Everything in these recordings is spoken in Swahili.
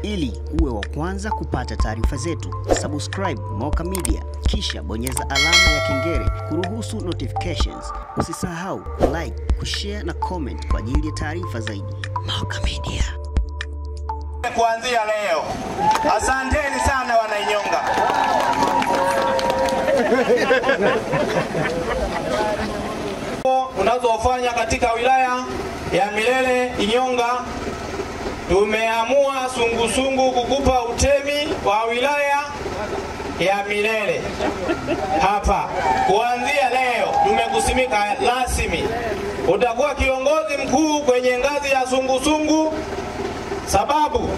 Ili uwe wa kwanza kupata taarifa zetu, subscribe Moka Media kisha bonyeza alama ya kengele kuruhusu notifications. Usisahau like, kushare na comment kwa ajili ya taarifa zaidi. Moka Media. Kuanzia leo, asanteni sana Wanainyonga. Unazofanya katika wilaya ya Milele Inyonga, tumeamua sungusungu kukupa utemi wa wilaya ya Milele. Hapa kuanzia leo tumekusimika rasmi, utakuwa kiongozi mkuu kwenye ngazi ya sungusungu, sababu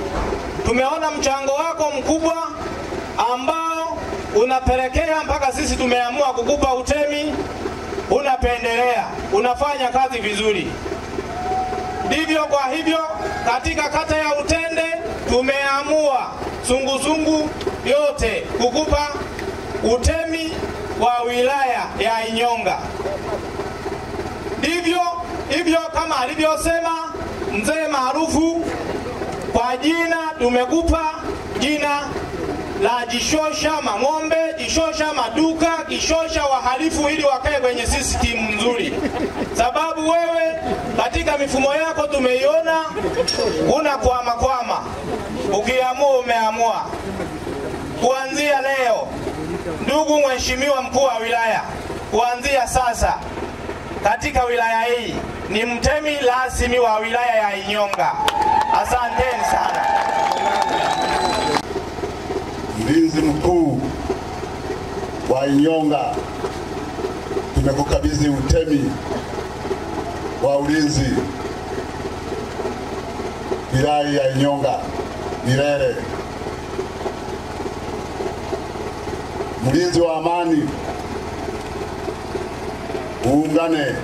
tumeona mchango wako mkubwa ambao unapelekea mpaka sisi tumeamua kukupa utemi. Unapendelea, unafanya kazi vizuri. Ndivyo kwa hivyo katika kata ya Utende tumeamua sungusungu yote kukupa utemi wa wilaya ya Inyonga. Ndivyo hivyo kama alivyosema mzee maarufu, kwa jina tumekupa jina la Jishosha Mang'ombe, Jishosha Maduka, Jishosha wahalifu, ili wakae kwenye system nzuri. Sababu wewe katika mifumo yako tumeiona kwama. Ukiamua umeamua. Kuanzia leo, ndugu mheshimiwa mkuu wa wilaya, kuanzia sasa katika wilaya hii ni mtemi rasmi wa wilaya ya Inyonga. Asanteni sana. Mlinzi mkuu wa Inyonga, tumekukabidhi utemi wa ulinzi wilaya ya Inyonga Milele. Mlinzi wa amani, uungane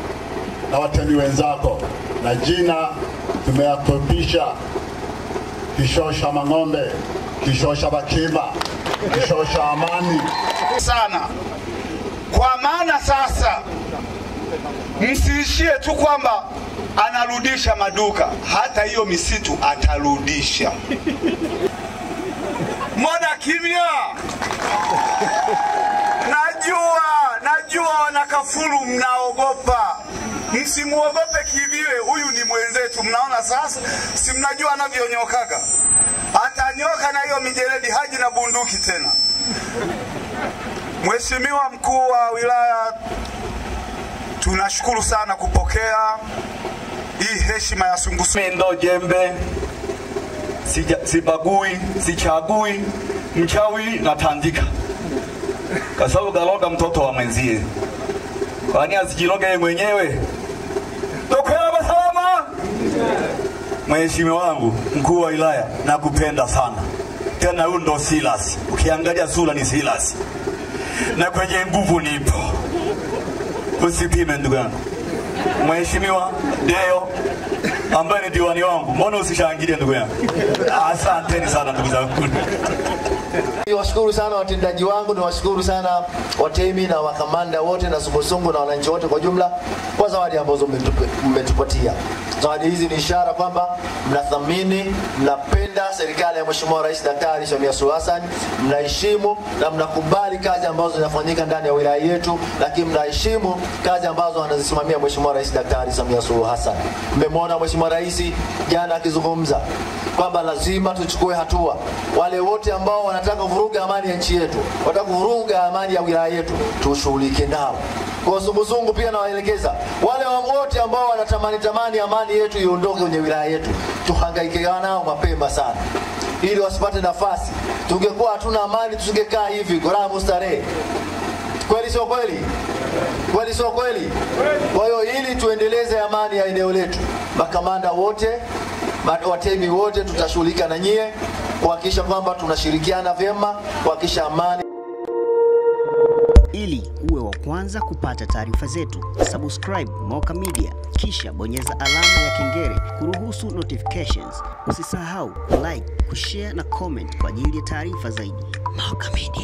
na watemi wenzako, na jina tumeyakopisha Jishosha Mang'ombe, Jishosha Bakimba, Jishosha Amani sana. Kwa maana sasa msiishie tu kwamba anarudisha maduka, hata hiyo misitu atarudisha. Mbona kimya? Najua wanakafuru mnaogopa. Msimuogope kiviwe, huyu ni mwenzetu. Mnaona sasa, si mnajua anavyonyokaga. Atanyoka na hiyo mijeledi, haji na bunduki tena. Mheshimiwa mkuu wa wilaya, tunashukuru sana kupokea hii heshima ya sungusungu. Ndo jembe, sibagui, sichagui, mchawi na tandika. Kwa sababu kaloga mtoto wa mwenzie, kwani asijiroge mwenyewe? Tokea salama. Mheshimiwa wangu mkuu wa wilaya, nakupenda sana. Tena huyu ndo Silas. Ukiangalia sura ni Silas. Na kwenye nguvu nipo. Usipime ndugu yangu. Mheshimiwa Deo ambaye ni diwani wangu, mbona usishangilie ndugu yangu? Asanteni sana ndugu zangu. Niwashukuru sana watendaji wangu, niwashukuru sana watemi na makamanda wote na sungusungu na wananchi wote kwa jumla kwa zawadi ambazo mmetupatia. Zawadi hizi ni ishara kwamba mnathamini, mnapenda serikali ya Mheshimiwa Rais Daktari Samia Suluhu Hassan, mnaheshimu na mnakubali kazi ambazo zinafanyika ndani ya wilaya yetu, lakini mnaheshimu kazi ambazo anazisimamia Mheshimiwa Rais Daktari Samia Suluhu Hassan. Mmemwona Mheshimiwa Rais jana akizungumza kwamba lazima tuchukue hatua. Wale wote ambao wanataka kuvuruga amani ya nchi yetu, wanataka kuvuruga amani ya wilaya yetu, tushughulike nao. Kwa sungusungu pia nawaelekeza wale wote ambao wanatamani amani yetu iondoke kwenye wilaya yetu, tuhangaike nao mapema sana ili wasipate nafasi. Tungekuwa hatuna amani tusingekaa hivi kwa mustarehe. Kweli sio kweli? Kweli sio kweli? Kwa hiyo ili tuendeleze amani ya eneo letu, makamanda wote, watemi wote tutashughulika na nyie kuhakikisha kwamba tunashirikiana vyema kuhakikisha amani. Ili uwe wa kwanza kupata taarifa zetu, subscribe Moka Media kisha bonyeza alama ya kengele kuruhusu notifications. Usisahau like, kushare na comment kwa ajili ya taarifa zaidi. Moka Media.